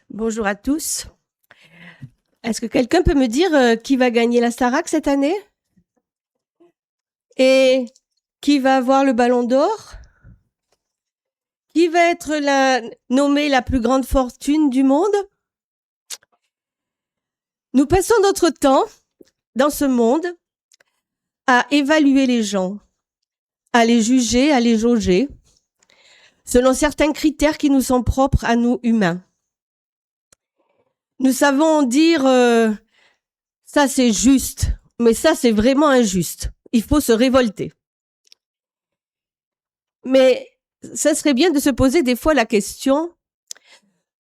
Bonjour à tous. Est-ce que quelqu'un peut me dire qui va gagner la Starac cette année? Et qui va avoir le Ballon d'Or? Qui va être nommée la plus grande fortune du monde? Nous passons notre temps dans ce monde à évaluer les gens, à les juger, à les jauger, selon certains critères qui nous sont propres à nous humains. Nous savons dire ça c'est juste, mais ça c'est vraiment injuste. Il faut se révolter. Mais ça serait bien de se poser des fois la question,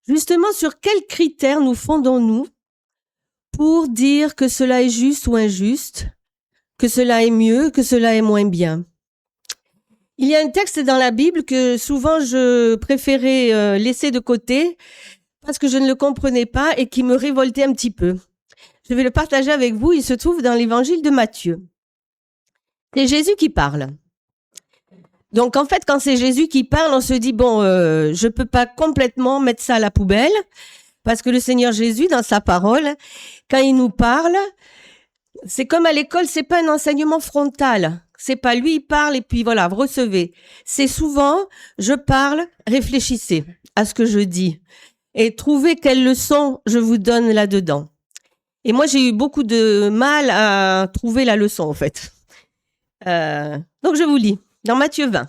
justement, sur quels critères nous fondons-nous pour dire que cela est juste ou injuste, que cela est mieux, que cela est moins bien. Il y a un texte dans la Bible que souvent je préférais laisser de côté parce que je ne le comprenais pas et qui me révoltait un petit peu. Je vais le partager avec vous, il se trouve dans l'évangile de Matthieu. C'est Jésus qui parle. Donc en fait, quand c'est Jésus qui parle, on se dit, je peux pas complètement mettre ça à la poubelle, parce que le Seigneur Jésus, dans sa parole, quand il nous parle, c'est comme à l'école, c'est pas un enseignement frontal. C'est pas lui, il parle et puis voilà, vous recevez. C'est souvent, je parle, réfléchissez à ce que je dis et trouvez quelle leçon je vous donne là-dedans. Et moi, j'ai eu beaucoup de mal à trouver la leçon, en fait. Donc je vous lis. Dans Matthieu 20.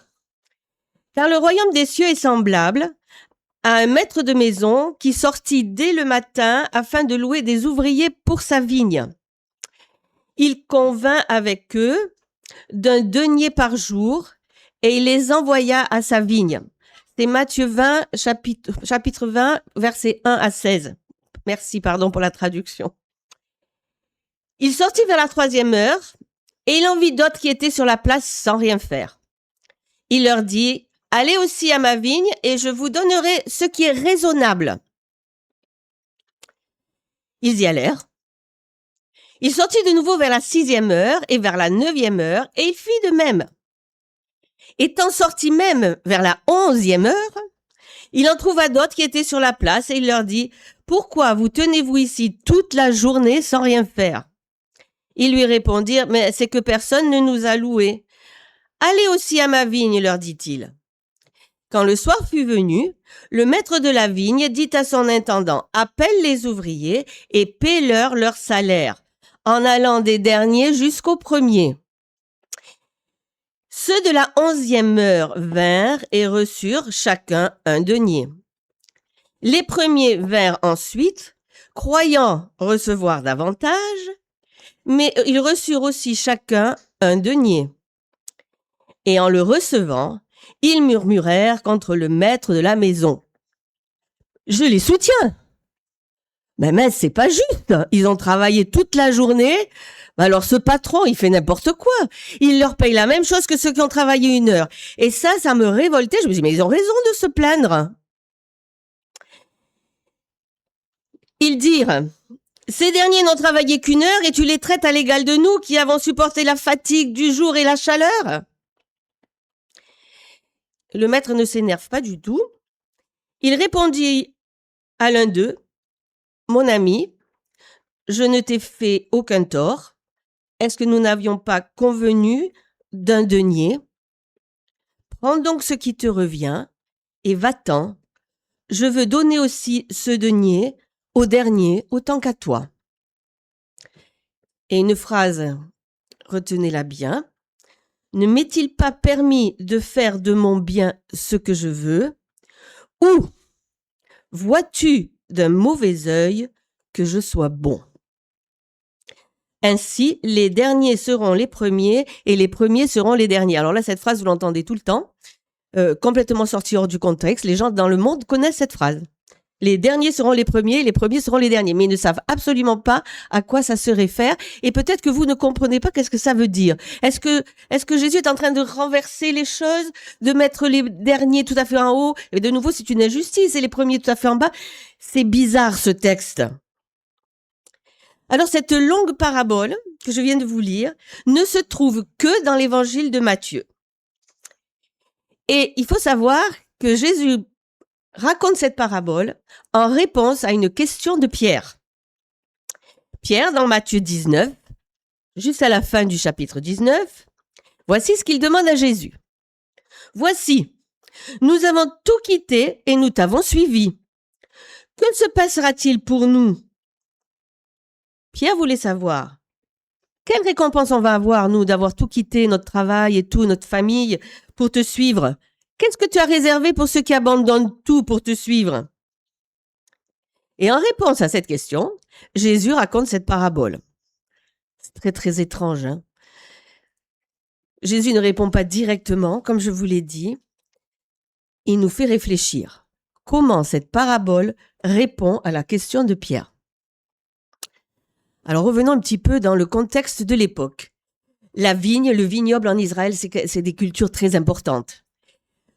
Car le royaume des cieux est semblable à un maître de maison qui sortit dès le matin afin de louer des ouvriers pour sa vigne. Il convint avec eux d'un denier par jour et il les envoya à sa vigne. C'est Matthieu 20, chapitre 20, versets 1 à 16. Merci, pardon pour la traduction. Il sortit vers la 3e heure et il en vit d'autres qui étaient sur la place sans rien faire. Il leur dit, allez aussi à ma vigne et je vous donnerai ce qui est raisonnable. Ils y allèrent. Il sortit de nouveau vers la 6e heure et vers la 9e heure et il fit de même. Étant sorti même vers la 11e heure, il en trouva d'autres qui étaient sur la place et il leur dit, pourquoi vous tenez-vous ici toute la journée sans rien faire? Ils lui répondirent, mais c'est que personne ne nous a loués. Allez aussi à ma vigne, leur dit-il. Quand le soir fut venu, le maître de la vigne dit à son intendant, appelle les ouvriers et paie-leur leur salaire, en allant des derniers jusqu'aux premiers. Ceux de la 11e heure vinrent et reçurent chacun un denier. Les premiers vinrent ensuite, croyant recevoir davantage, mais ils reçurent aussi chacun un denier. Et en le recevant, ils murmurèrent contre le maître de la maison. Je les soutiens. Mais c'est pas juste. Ils ont travaillé toute la journée. Alors ce patron, il fait n'importe quoi. Il leur paye la même chose que ceux qui ont travaillé 1 heure. Et ça me révoltait. Je me dis, mais ils ont raison de se plaindre. Ils dirent, ces derniers n'ont travaillé qu'1 heure et tu les traites à l'égal de nous qui avons supporté la fatigue du jour et la chaleur. Le maître ne s'énerve pas du tout. Il répondit à l'un d'eux, mon ami, je ne t'ai fait aucun tort. Est-ce que nous n'avions pas convenu d'un denier? Prends donc ce qui te revient et va-t'en. Je veux donner aussi ce denier au dernier autant qu'à toi. Et une phrase, retenez-la bien. Ne m'est-il pas permis de faire de mon bien ce que je veux? Ou vois-tu d'un mauvais œil que je sois bon? Ainsi, les derniers seront les premiers et les premiers seront les derniers. Alors là, cette phrase, vous l'entendez tout le temps, complètement sortie hors du contexte. Les gens dans le monde connaissent cette phrase. Les derniers seront les premiers seront les derniers. Mais ils ne savent absolument pas à quoi ça se réfère. Et peut-être que vous ne comprenez pas qu'est-ce que ça veut dire. Est-ce que Jésus est en train de renverser les choses, de mettre les derniers tout à fait en haut? Et de nouveau, c'est une injustice. Et les premiers tout à fait en bas. C'est bizarre, ce texte. Alors, cette longue parabole que je viens de vous lire ne se trouve que dans l'évangile de Matthieu. Et il faut savoir que Jésus raconte cette parabole en réponse à une question de Pierre. Pierre, dans Matthieu 19, juste à la fin du chapitre 19, voici ce qu'il demande à Jésus. Voici, nous avons tout quitté et nous t'avons suivi. Que se passera-t-il pour nous? Pierre voulait savoir, quelle récompense on va avoir, nous, d'avoir tout quitté, notre travail et tout, notre famille, pour te suivre? Qu'est-ce que tu as réservé pour ceux qui abandonnent tout pour te suivre? Et en réponse à cette question, Jésus raconte cette parabole. C'est très, très étrange, hein? Jésus ne répond pas directement, comme je vous l'ai dit. Il nous fait réfléchir. Comment cette parabole répond à la question de Pierre? Alors revenons un petit peu dans le contexte de l'époque. La vigne, le vignoble en Israël, c'est des cultures très importantes.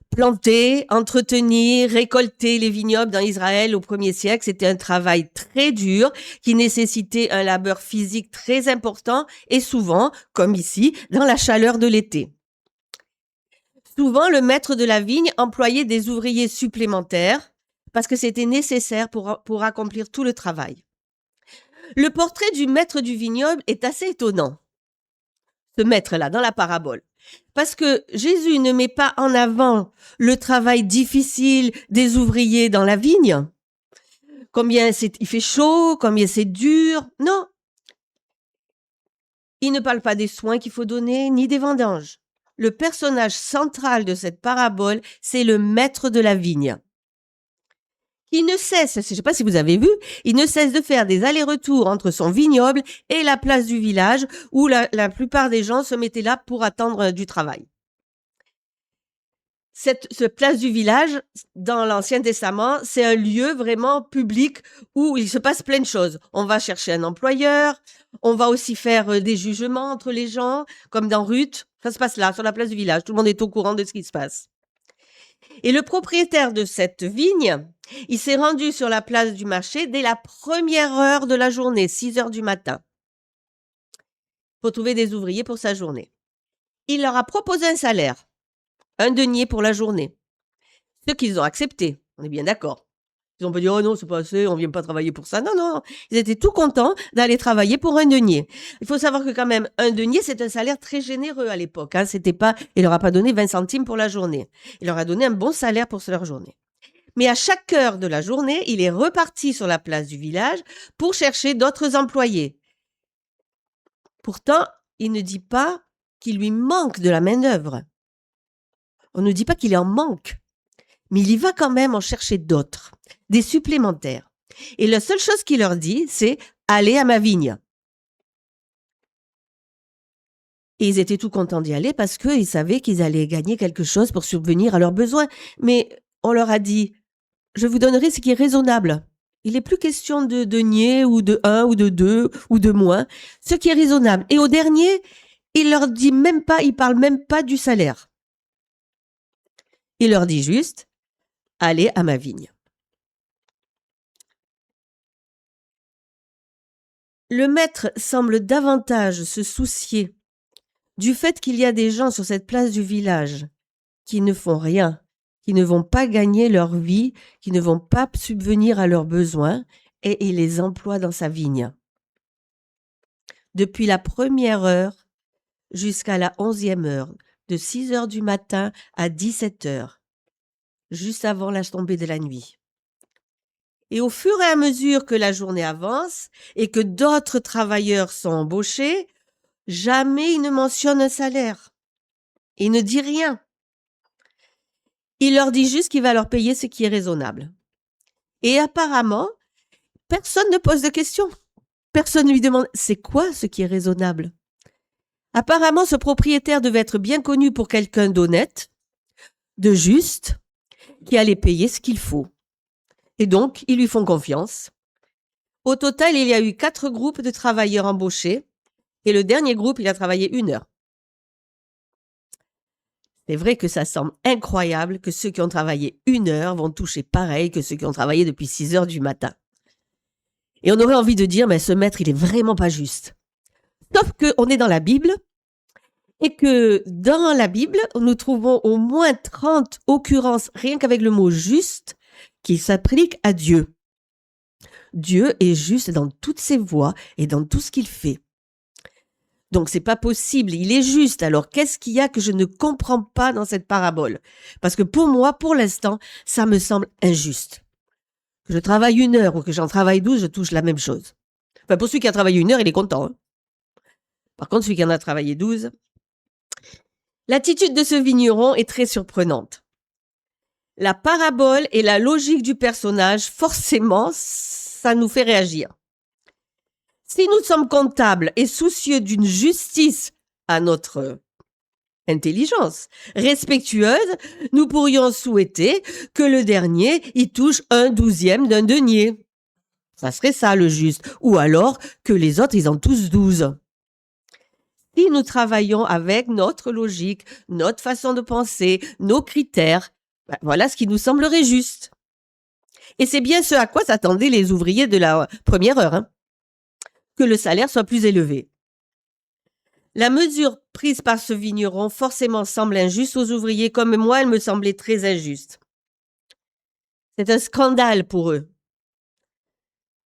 Planter, entretenir, récolter les vignobles dans Israël au 1er siècle, c'était un travail très dur qui nécessitait un labeur physique très important et souvent, comme ici, dans la chaleur de l'été. Souvent, le maître de la vigne employait des ouvriers supplémentaires parce que c'était nécessaire pour accomplir tout le travail. Le portrait du maître du vignoble est assez étonnant, ce maître-là, dans la parabole. Parce que Jésus ne met pas en avant le travail difficile des ouvriers dans la vigne. Combien il fait chaud, combien c'est dur. Non. Il ne parle pas des soins qu'il faut donner, ni des vendanges. Le personnage central de cette parabole, c'est le maître de la vigne. Qui ne cesse, je ne sais pas si vous avez vu, il ne cesse de faire des allers-retours entre son vignoble et la place du village où la plupart des gens se mettaient là pour attendre du travail. Cette place du village, dans l'Ancien Testament, c'est un lieu vraiment public où il se passe plein de choses. On va chercher un employeur, on va aussi faire des jugements entre les gens, comme dans Ruth. Ça se passe là, sur la place du village. Tout le monde est au courant de ce qui se passe. Et le propriétaire de cette vigne, il s'est rendu sur la place du marché dès la première heure de la journée, 6 heures du matin, pour trouver des ouvriers pour sa journée. Il leur a proposé un salaire, 1 denier pour la journée. Ce qu'ils ont accepté, on est bien d'accord. Ils n'ont pas dit « Oh non, c'est pas assez, on vient pas travailler pour ça ». Non, non, ils étaient tout contents d'aller travailler pour 1 denier. Il faut savoir que quand même, 1 denier, c'est un salaire très généreux à l'époque. Hein. C'était pas, il leur a pas donné 20 centimes pour la journée. Il leur a donné un bon salaire pour leur journée. Mais à chaque heure de la journée, il est reparti sur la place du village pour chercher d'autres employés. Pourtant, il ne dit pas qu'il lui manque de la main-d'œuvre. On ne dit pas qu'il est en manque. Mais il y va quand même en chercher d'autres, des supplémentaires. Et la seule chose qu'il leur dit, c'est « allez à ma vigne ». Et ils étaient tout contents d'y aller parce qu'ils savaient qu'ils allaient gagner quelque chose pour subvenir à leurs besoins. Mais on leur a dit « je vous donnerai ce qui est raisonnable ». Il n'est plus question de denier ou de 1 ou de 2 ou de moins, ce qui est raisonnable. Et au dernier, il leur dit même pas, il parle même pas du salaire. Il leur dit juste « allez à ma vigne ». Le maître semble davantage se soucier du fait qu'il y a des gens sur cette place du village qui ne font rien, qui ne vont pas gagner leur vie, qui ne vont pas subvenir à leurs besoins, et il les emploie dans sa vigne. Depuis la première heure jusqu'à la 11e heure, de 6 heures du matin à 17 heures, juste avant la tombée de la nuit. Et au fur et à mesure que la journée avance et que d'autres travailleurs sont embauchés, jamais il ne mentionne un salaire. Il ne dit rien. Il leur dit juste qu'il va leur payer ce qui est raisonnable. Et apparemment, personne ne pose de questions. Personne ne lui demande « c'est quoi ce qui est raisonnable ?» Apparemment, ce propriétaire devait être bien connu pour quelqu'un d'honnête, de juste, qui allait payer ce qu'il faut. Et donc, ils lui font confiance. Au total, il y a eu 4 groupes de travailleurs embauchés et le dernier groupe, il a travaillé 1 heure. C'est vrai que ça semble incroyable que ceux qui ont travaillé 1 heure vont toucher pareil que ceux qui ont travaillé depuis 6 heures du matin. Et on aurait envie de dire, mais ce maître, il est vraiment pas juste. Sauf qu'on est dans la Bible et que dans la Bible, nous trouvons au moins 30 occurrences, rien qu'avec le mot juste, qui s'applique à Dieu. Dieu est juste dans toutes ses voies et dans tout ce qu'il fait. Donc c'est pas possible, il est juste. Alors qu'est-ce qu'il y a que je ne comprends pas dans cette parabole? Parce que pour moi, pour l'instant, ça me semble injuste. Que je travaille 1 heure ou que j'en travaille 12, je touche la même chose. Enfin, pour celui qui a travaillé 1 heure, il est content. Hein. Par contre, celui qui en a travaillé 12... L'attitude de ce vigneron est très surprenante. La parabole et la logique du personnage, forcément, ça nous fait réagir. Si nous sommes comptables et soucieux d'une justice à notre intelligence respectueuse, nous pourrions souhaiter que le dernier y touche 1/12 d'un denier. Ça serait ça le juste. Ou alors que les autres, ils en touchent 12. Si nous travaillons avec notre logique, notre façon de penser, nos critères, ben voilà ce qui nous semblerait juste. Et c'est bien ce à quoi s'attendaient les ouvriers de la première heure, hein, que le salaire soit plus élevé. La mesure prise par ce vigneron forcément semble injuste aux ouvriers, comme moi, elle me semblait très injuste. C'est un scandale pour eux.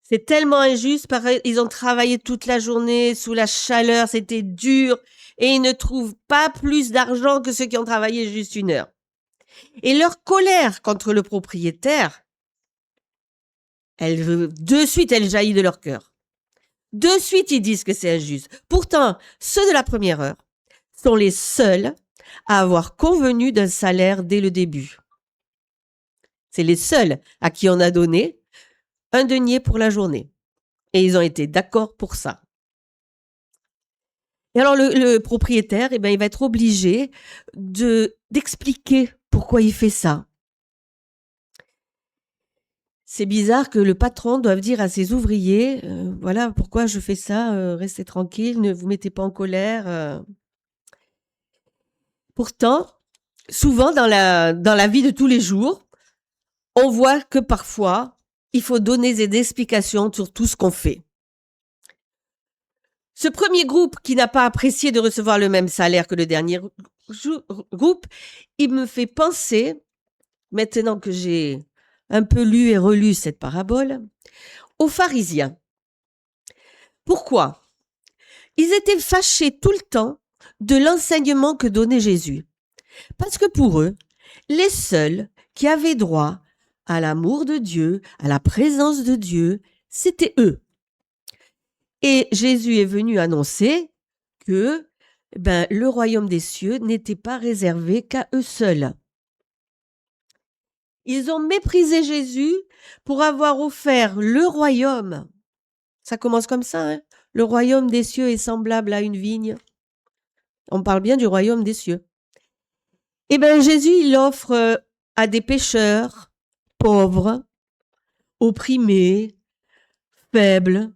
C'est tellement injuste, ils ont travaillé toute la journée sous la chaleur, c'était dur, et ils ne trouvent pas plus d'argent que ceux qui ont travaillé juste 1 heure. Et leur colère contre le propriétaire, de suite, elle jaillit de leur cœur. De suite, ils disent que c'est injuste. Pourtant, ceux de la première heure sont les seuls à avoir convenu d'un salaire dès le début. C'est les seuls à qui on a donné 1 denier pour la journée. Et ils ont été d'accord pour ça. Et alors, le propriétaire, eh ben, il va être obligé d'expliquer pourquoi il fait ça. C'est bizarre que le patron doive dire à ses ouvriers, voilà pourquoi je fais ça, restez tranquille, ne vous mettez pas en colère. Pourtant, souvent dans la vie de tous les jours, on voit que parfois, il faut donner des explications sur tout ce qu'on fait. Ce premier groupe qui n'a pas apprécié de recevoir le même salaire que le dernier groupe, il me fait penser, maintenant que j'ai un peu lu et relu cette parabole, aux pharisiens. Pourquoi? Ils étaient fâchés tout le temps de l'enseignement que donnait Jésus. Parce que pour eux, les seuls qui avaient droit à l'amour de Dieu, à la présence de Dieu, c'était eux. Et Jésus est venu annoncer que le royaume des cieux n'était pas réservé qu'à eux seuls. Ils ont méprisé Jésus pour avoir offert le royaume. Ça commence comme ça, hein? Le royaume des cieux est semblable à une vigne. On parle bien du royaume des cieux. Eh bien, Jésus, il offre à des pécheurs, pauvres, opprimés, faibles,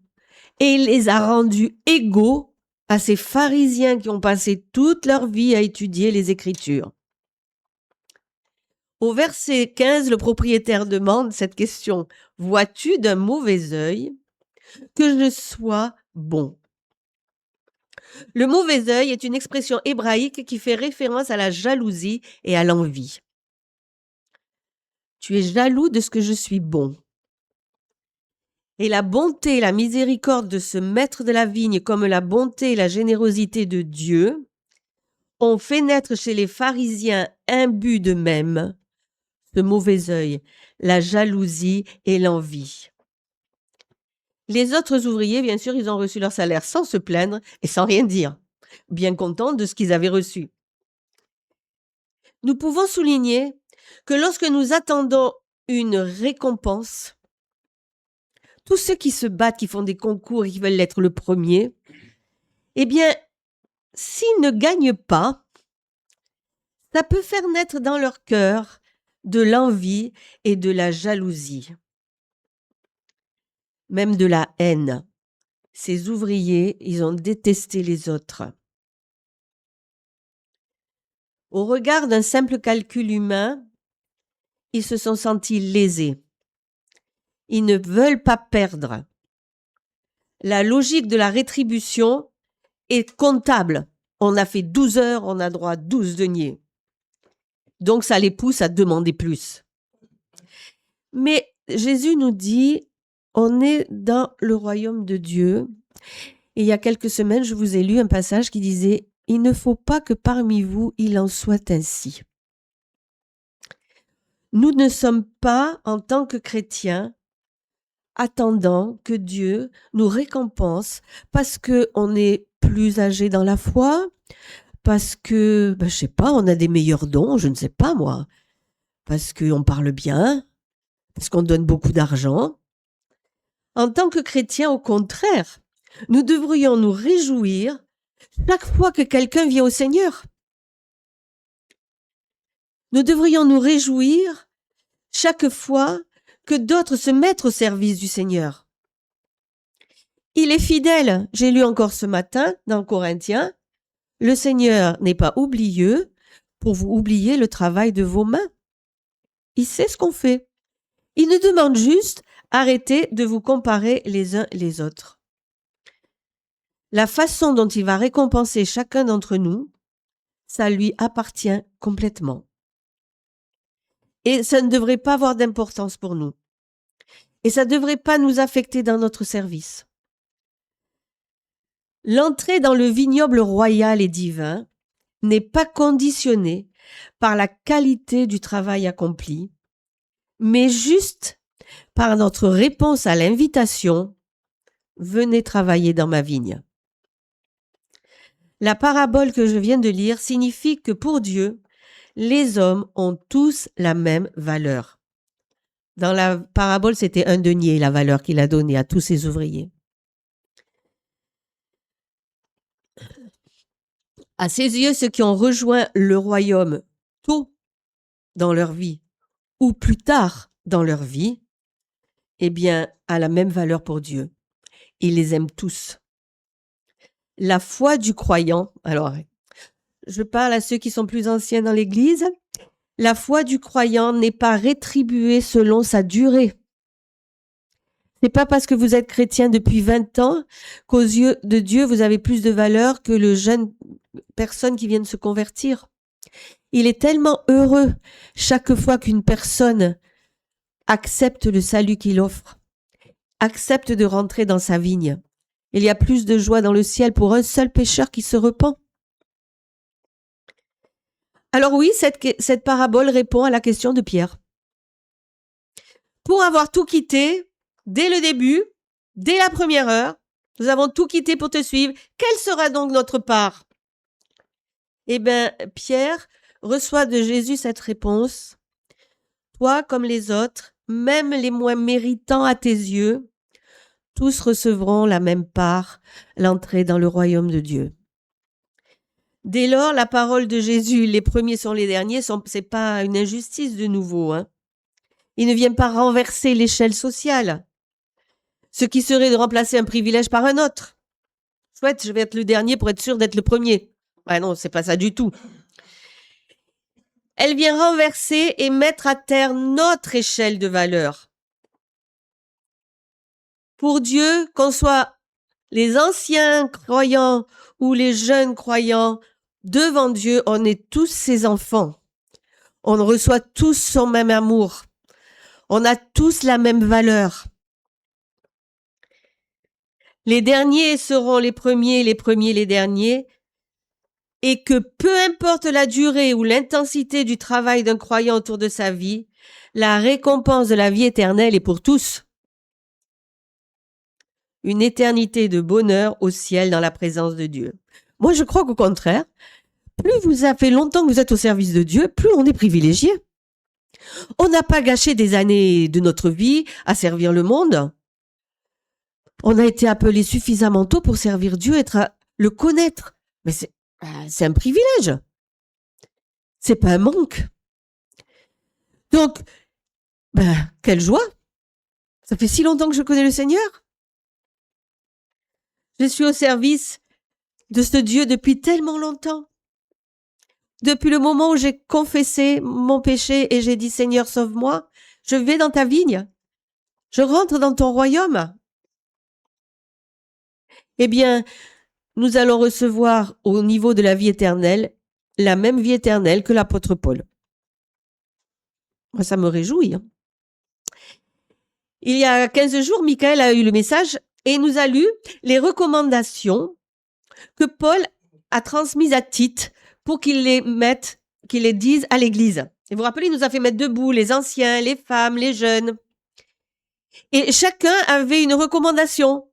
et il les a rendus égaux à ces pharisiens qui ont passé toute leur vie à étudier les Écritures. Au verset 15, le propriétaire demande cette question. « Vois-tu d'un mauvais œil que je sois bon ?» Le mauvais œil est une expression hébraïque qui fait référence à la jalousie et à l'envie. Tu es jaloux de ce que je suis bon. Et la bonté et la miséricorde de ce maître de la vigne, comme la bonté et la générosité de Dieu, ont fait naître chez les pharisiens imbus d'eux-mêmes ce mauvais œil, la jalousie et l'envie. Les autres ouvriers, bien sûr, ils ont reçu leur salaire sans se plaindre et sans rien dire, bien contents de ce qu'ils avaient reçu. Nous pouvons souligner que lorsque nous attendons une récompense, tous ceux qui se battent, qui font des concours et qui veulent être le premier, eh bien, s'ils ne gagnent pas, ça peut faire naître dans leur cœur de l'envie et de la jalousie, même de la haine. Ces ouvriers, ils ont détesté les autres. Au regard d'un simple calcul humain, ils se sont sentis lésés. Ils ne veulent pas perdre. La logique de la rétribution est comptable. On a fait 12 heures, on a droit à 12 deniers. Donc, ça les pousse à demander plus. Mais Jésus nous dit, on est dans le royaume de Dieu. Et il y a quelques semaines, je vous ai lu un passage qui disait, il ne faut pas que parmi vous, il en soit ainsi. Nous ne sommes pas, en tant que chrétiens, attendant que Dieu nous récompense parce que on est plus âgé dans la foi, parce que, je sais pas, on a des meilleurs dons, je ne sais pas moi, parce qu'on parle bien, parce qu'on donne beaucoup d'argent. En tant que chrétiens, au contraire, nous devrions nous réjouir chaque fois que quelqu'un vient au Seigneur. Nous devrions nous réjouir chaque fois que d'autres se mettent au service du Seigneur. Il est fidèle. J'ai lu encore ce matin dans Corinthiens, le Seigneur n'est pas oublieux pour vous oublier le travail de vos mains. Il sait ce qu'on fait. Il nous demande juste arrêtez de vous comparer les uns les autres. La façon dont il va récompenser chacun d'entre nous, ça lui appartient complètement. Et ça ne devrait pas avoir d'importance pour nous. Et ça ne devrait pas nous affecter dans notre service. L'entrée dans le vignoble royal et divin n'est pas conditionnée par la qualité du travail accompli, mais juste par notre réponse à l'invitation « Venez travailler dans ma vigne ». La parabole que je viens de lire signifie que pour Dieu, les hommes ont tous la même valeur. Dans la parabole, c'était 1 denier, la valeur qu'il a donnée à tous ses ouvriers. À ses yeux, ceux qui ont rejoint le royaume tôt dans leur vie ou plus tard dans leur vie, eh bien, a la même valeur pour Dieu. Il les aime tous. La foi du croyant, alors, je parle à ceux qui sont plus anciens dans l'Église, la foi du croyant n'est pas rétribuée selon sa durée. C'est pas parce que vous êtes chrétien depuis 20 ans qu'aux yeux de Dieu, vous avez plus de valeur que le jeune personne qui vient de se convertir. Il est tellement heureux chaque fois qu'une personne accepte le salut qu'il offre, accepte de rentrer dans sa vigne. Il y a plus de joie dans le ciel pour un seul pécheur qui se repent. Alors oui, cette parabole répond à la question de Pierre. Pour avoir tout quitté, dès le début, dès la première heure, nous avons tout quitté pour te suivre. Quelle sera donc notre part? Eh bien, Pierre reçoit de Jésus cette réponse. Toi, comme les autres, même les moins méritants à tes yeux, tous recevront la même part, l'entrée dans le royaume de Dieu. Dès lors, la parole de Jésus, les premiers sont les derniers, c'est pas une injustice de nouveau, hein. Il ne vient pas renverser l'échelle sociale, ce qui serait de remplacer un privilège par un autre. Chouette, je vais être le dernier pour être sûr d'être le premier. Ah non, c'est pas ça du tout. Elle vient renverser et mettre à terre notre échelle de valeur. Pour Dieu, qu'on soit les anciens croyants ou les jeunes croyants, devant Dieu, on est tous ses enfants. On reçoit tous son même amour. On a tous la même valeur. Les derniers seront les premiers les derniers, et que peu importe la durée ou l'intensité du travail d'un croyant autour de sa vie, la récompense de la vie éternelle est pour tous. Une éternité de bonheur au ciel dans la présence de Dieu. Moi, je crois qu'au contraire, plus vous avez fait longtemps que vous êtes au service de Dieu, plus on est privilégié. On n'a pas gâché des années de notre vie à servir le monde. On a été appelé suffisamment tôt pour servir Dieu, le connaître. Mais c'est un privilège. C'est pas un manque. Donc, quelle joie. Ça fait si longtemps que je connais le Seigneur. Je suis au service de ce Dieu depuis tellement longtemps. Depuis le moment où j'ai confessé mon péché et j'ai dit Seigneur, sauve-moi, je vais dans ta vigne. Je rentre dans ton royaume. Eh bien, nous allons recevoir au niveau de la vie éternelle la même vie éternelle que l'apôtre Paul. Moi, ça me réjouit. Il y a 15 jours, Michael a eu le message et nous a lu les recommandations que Paul a transmises à Tite pour qu'il les dise à l'église. Et vous vous rappelez, il nous a fait mettre debout les anciens, les femmes, les jeunes. Et chacun avait une recommandation.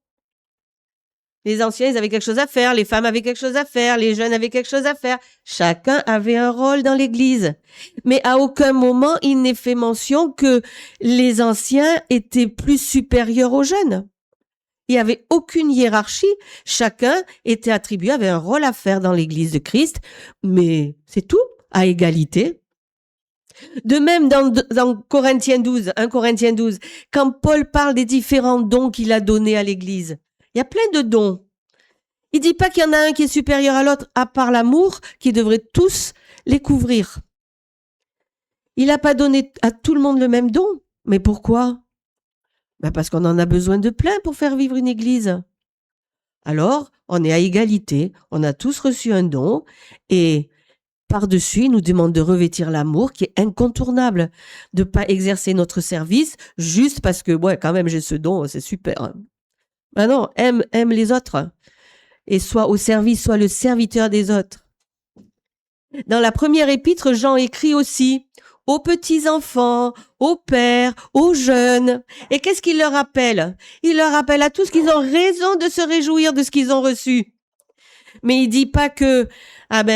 Les anciens, ils avaient quelque chose à faire, les femmes avaient quelque chose à faire, les jeunes avaient quelque chose à faire. Chacun avait un rôle dans l'église. Mais à aucun moment, il n'est fait mention que les anciens étaient plus supérieurs aux jeunes. Il n'y avait aucune hiérarchie. Chacun était attribué, avait un rôle à faire dans l'église de Christ. Mais c'est tout, à égalité. De même, dans Corinthiens 12, 1 Corinthiens 12, quand Paul parle des différents dons qu'il a donnés à l'église, il y a plein de dons. Il dit pas qu'il y en a un qui est supérieur à l'autre, à part l'amour, qui devrait tous les couvrir. Il n'a pas donné à tout le monde le même don. Mais pourquoi? Parce qu'on en a besoin de plein pour faire vivre une église. Alors, on est à égalité, on a tous reçu un don, et par-dessus, il nous demande de revêtir l'amour qui est incontournable, de pas exercer notre service juste parce que, ouais, quand même, j'ai ce don, c'est super. Ben non, aime les autres. Et soit au service, soit le serviteur des autres. Dans la première épître, Jean écrit aussi aux petits-enfants, aux pères, aux jeunes. Et qu'est-ce qu'il leur rappelle? Il leur rappelle à tous qu'ils ont raison de se réjouir de ce qu'ils ont reçu. Mais il dit pas que,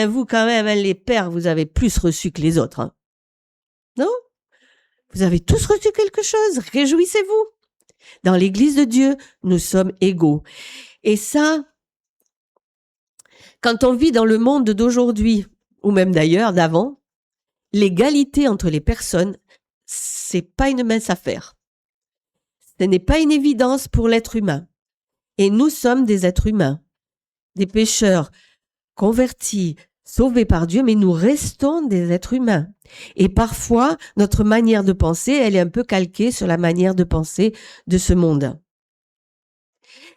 vous quand même, les pères, vous avez plus reçu que les autres. Non? Vous avez tous reçu quelque chose. Réjouissez-vous. Dans l'église de Dieu, nous sommes égaux. Et ça, quand on vit dans le monde d'aujourd'hui, ou même d'ailleurs, d'avant, l'égalité entre les personnes, c'est pas une mince affaire. Ce n'est pas une évidence pour l'être humain. Et nous sommes des êtres humains, des pécheurs convertis, sauvés par Dieu, mais nous restons des êtres humains. Et parfois, notre manière de penser, elle est un peu calquée sur la manière de penser de ce monde.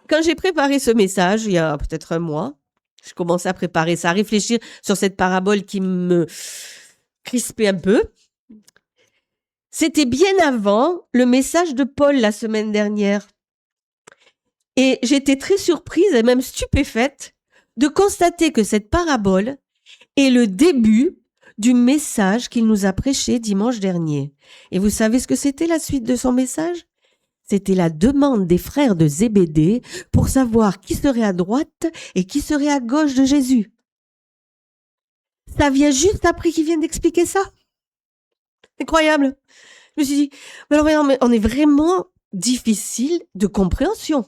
Quand j'ai préparé ce message, il y a peut-être un mois, je commençais à préparer ça, à réfléchir sur cette parabole qui me crispait un peu. C'était bien avant le message de Paul la semaine dernière. Et j'étais très surprise et même stupéfaite de constater que cette parabole est le début du message qu'il nous a prêché dimanche dernier. Et vous savez ce que c'était la suite de son message? C'était la demande des frères de Zébédée pour savoir qui serait à droite et qui serait à gauche de Jésus. Ça vient juste après qu'il vienne d'expliquer ça. Incroyable. Je me suis dit, mais on est vraiment difficile de compréhension.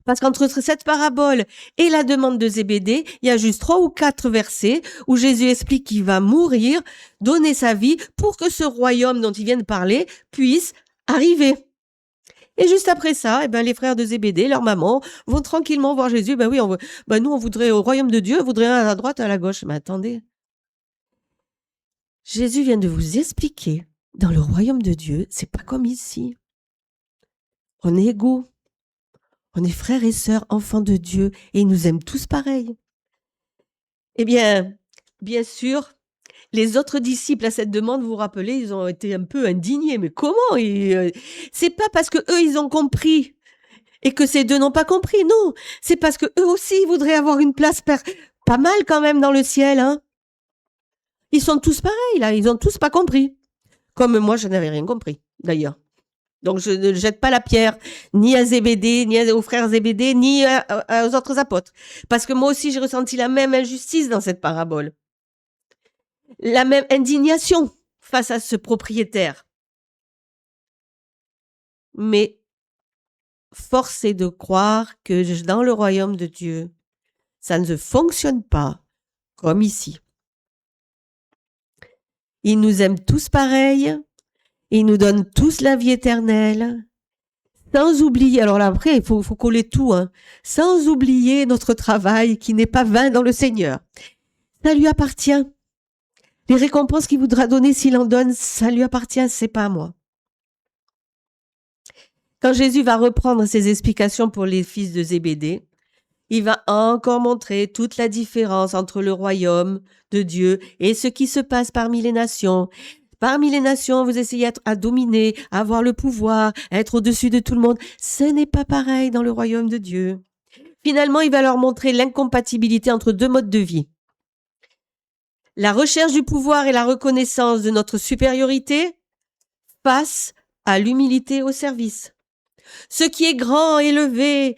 Parce qu'entre cette parabole et la demande de Zébédée, il y a juste 3 ou 4 versets où Jésus explique qu'il va mourir, donner sa vie pour que ce royaume dont il vient de parler puisse arriver. Et juste après ça, les frères de Zébédée, leur maman, vont tranquillement voir Jésus. Nous, on voudrait au royaume de Dieu, on voudrait un à la droite, un à la gauche. Mais attendez. Jésus vient de vous expliquer, dans le royaume de Dieu, c'est pas comme ici. On est égaux. On est frères et sœurs, enfants de Dieu, et ils nous aiment tous pareil. Eh bien sûr, les autres disciples à cette demande, vous vous rappelez, ils ont été un peu indignés. Mais comment? C'est pas parce que eux ils ont compris et que ces deux n'ont pas compris. Non, c'est parce que eux aussi ils voudraient avoir une place pas mal quand même dans le ciel. Hein. Ils sont tous pareils là, ils ont tous pas compris. Comme moi, je n'avais rien compris d'ailleurs. Donc je ne jette pas la pierre ni à Zébédée, ni aux frères Zébédée, ni aux autres apôtres. Parce que moi aussi j'ai ressenti la même injustice dans cette parabole. La même indignation face à ce propriétaire. Mais force est de croire que dans le royaume de Dieu, ça ne fonctionne pas comme ici. Il nous aime tous pareils, il nous donne tous la vie éternelle, sans oublier, alors là après il faut coller tout, sans oublier notre travail qui n'est pas vain dans le Seigneur. Ça lui appartient. Les récompenses qu'il voudra donner, s'il en donne, ça lui appartient, c'est pas à moi. Quand Jésus va reprendre ses explications pour les fils de Zébédée, il va encore montrer toute la différence entre le royaume de Dieu et ce qui se passe parmi les nations. Parmi les nations, vous essayez à dominer, à avoir le pouvoir, à être au-dessus de tout le monde. Ce n'est pas pareil dans le royaume de Dieu. Finalement, il va leur montrer l'incompatibilité entre deux modes de vie. La recherche du pouvoir et la reconnaissance de notre supériorité face à l'humilité au service. Ce qui est grand, élevé,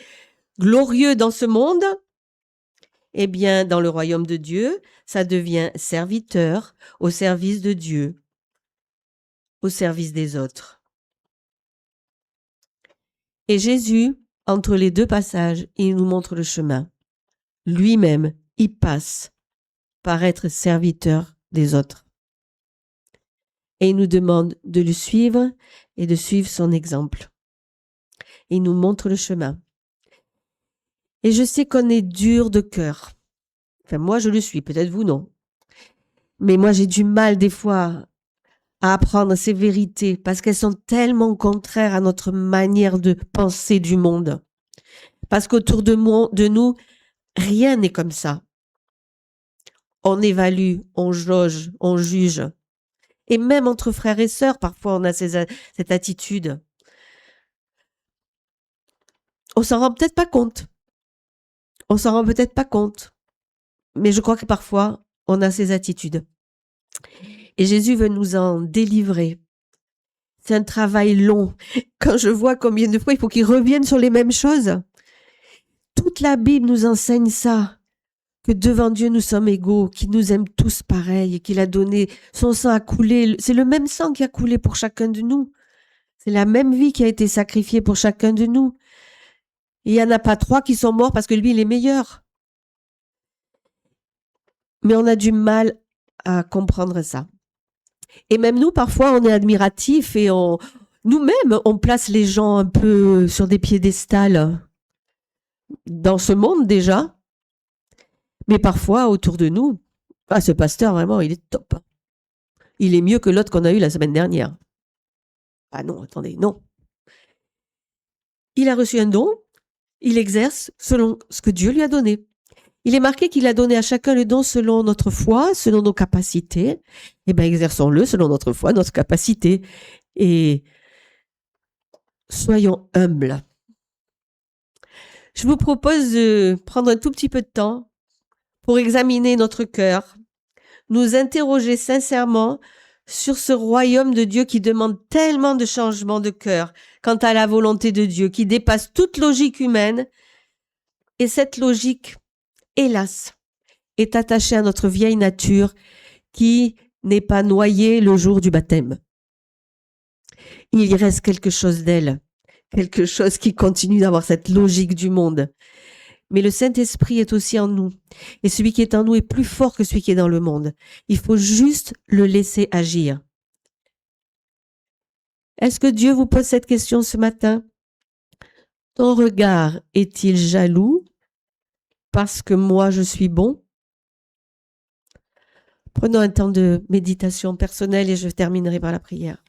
glorieux dans ce monde, eh bien, dans le royaume de Dieu, ça devient serviteur au service de Dieu, au service des autres. Et Jésus, entre les deux passages, il nous montre le chemin. Lui-même, il passe par être serviteur des autres. Et il nous demande de le suivre et de suivre son exemple. Et il nous montre le chemin. Et je sais qu'on est dur de cœur. Enfin, moi, je le suis, peut-être vous, non. Mais moi, j'ai du mal, des fois, à apprendre ces vérités parce qu'elles sont tellement contraires à notre manière de penser du monde. Parce qu'autour de nous, rien n'est comme ça. On évalue, on jauge, on juge. Et même entre frères et sœurs, parfois, on a cette attitude. On s'en rend peut-être pas compte. On s'en rend peut-être pas compte. Mais je crois que parfois, on a ces attitudes. Et Jésus veut nous en délivrer. C'est un travail long. Quand je vois combien de fois il faut qu'il revienne sur les mêmes choses. Toute la Bible nous enseigne ça, que devant Dieu nous sommes égaux, qu'il nous aime tous pareil et qu'il a donné son sang à couler. C'est le même sang qui a coulé pour chacun de nous. C'est la même vie qui a été sacrifiée pour chacun de nous. Et il n'y en a pas 3 qui sont morts parce que lui, il est meilleur. Mais on a du mal à comprendre ça. Et même nous, parfois, on est admiratifs et nous-mêmes, on place les gens un peu sur des piédestals dans ce monde déjà. Mais parfois, autour de nous, ce pasteur, vraiment, il est top. Il est mieux que l'autre qu'on a eu la semaine dernière. Ah non, attendez, non. Il a reçu un don, il exerce selon ce que Dieu lui a donné. Il est marqué qu'il a donné à chacun le don selon notre foi, selon nos capacités. Eh bien, exerçons-le selon notre foi, notre capacité. Et soyons humbles. Je vous propose de prendre un tout petit peu de temps pour examiner notre cœur, nous interroger sincèrement sur ce royaume de Dieu qui demande tellement de changements de cœur quant à la volonté de Dieu, qui dépasse toute logique humaine. Et cette logique, hélas, est attachée à notre vieille nature qui n'est pas noyée le jour du baptême. Il y reste quelque chose d'elle, quelque chose qui continue d'avoir cette logique du monde. Mais le Saint-Esprit est aussi en nous. Et celui qui est en nous est plus fort que celui qui est dans le monde. Il faut juste le laisser agir. Est-ce que Dieu vous pose cette question ce matin? Ton regard est-il jaloux parce que moi je suis bon? Prenons un temps de méditation personnelle et je terminerai par la prière.